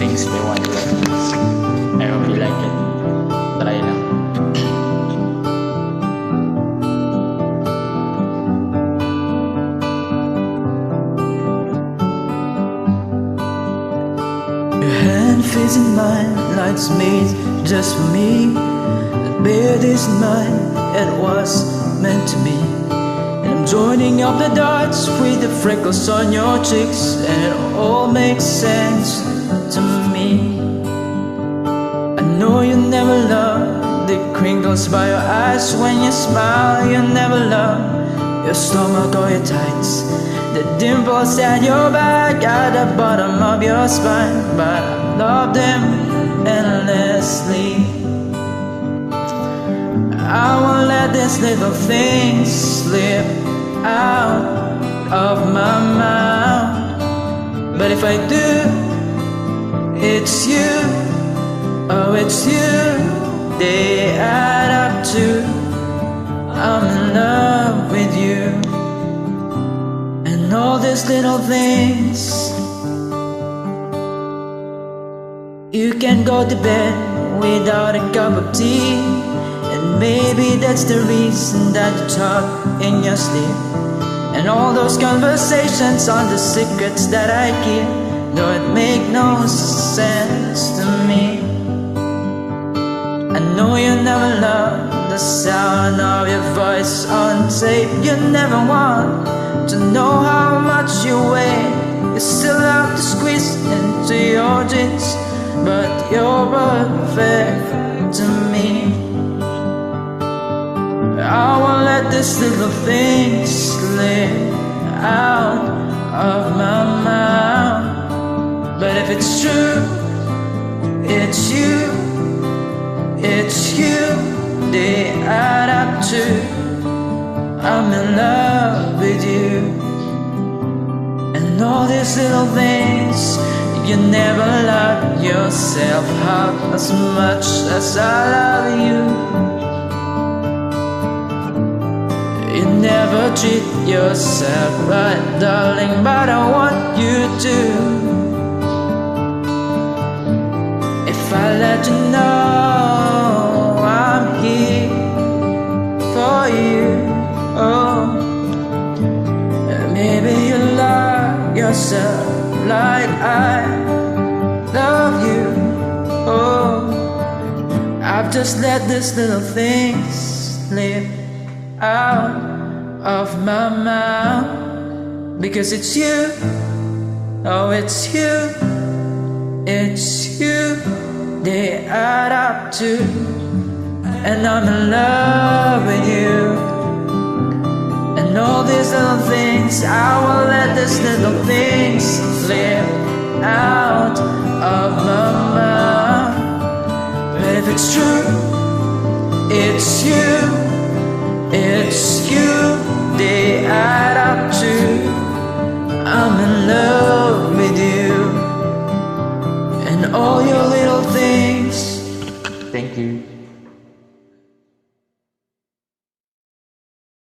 Things by One Direction. I hope you like it. Try lang. Your hand fits in mine like it's made just for me. The bed is mine, it was meant to be. And I'm joining up the dots with the freckles on your cheeks, and it all makes sense to me. I know you never loved the crinkles by your eyes when you smile. You never loved your stomach or your tights, the dimples at your back, at the bottom of your spine. But I love them endlessly. I won't let these little things slip out of my mouth. But if I do, it's you, oh it's you, they add up to I'm in love with you. And all these little things. You can go to bed without a cup of tea, and maybe that's the reason that you talk in your sleep. And all those conversations on the secrets that I keep don't make no sense to me. I know you never loved the sound of your voice on tape. You never want to know how much you weigh. You still have to squeeze into your jeans, but you're perfect to me. I won't let this little thing slip out of my mouth. But if it's true, it's you, it's you, they add up to I'm in love with you. And all these little things. You never love yourself half as much as I love you. You never treat yourself right, darling, but I want you to. If I let you know I'm here for you, oh, maybe you love yourself like I love you. Oh, I've just let these little things slip out of my mouth. Because it's you, oh it's you, it's you, they add up to, and I'm in love with you. And all these little things, I will let these little things slip out of my mouth. But if it's true,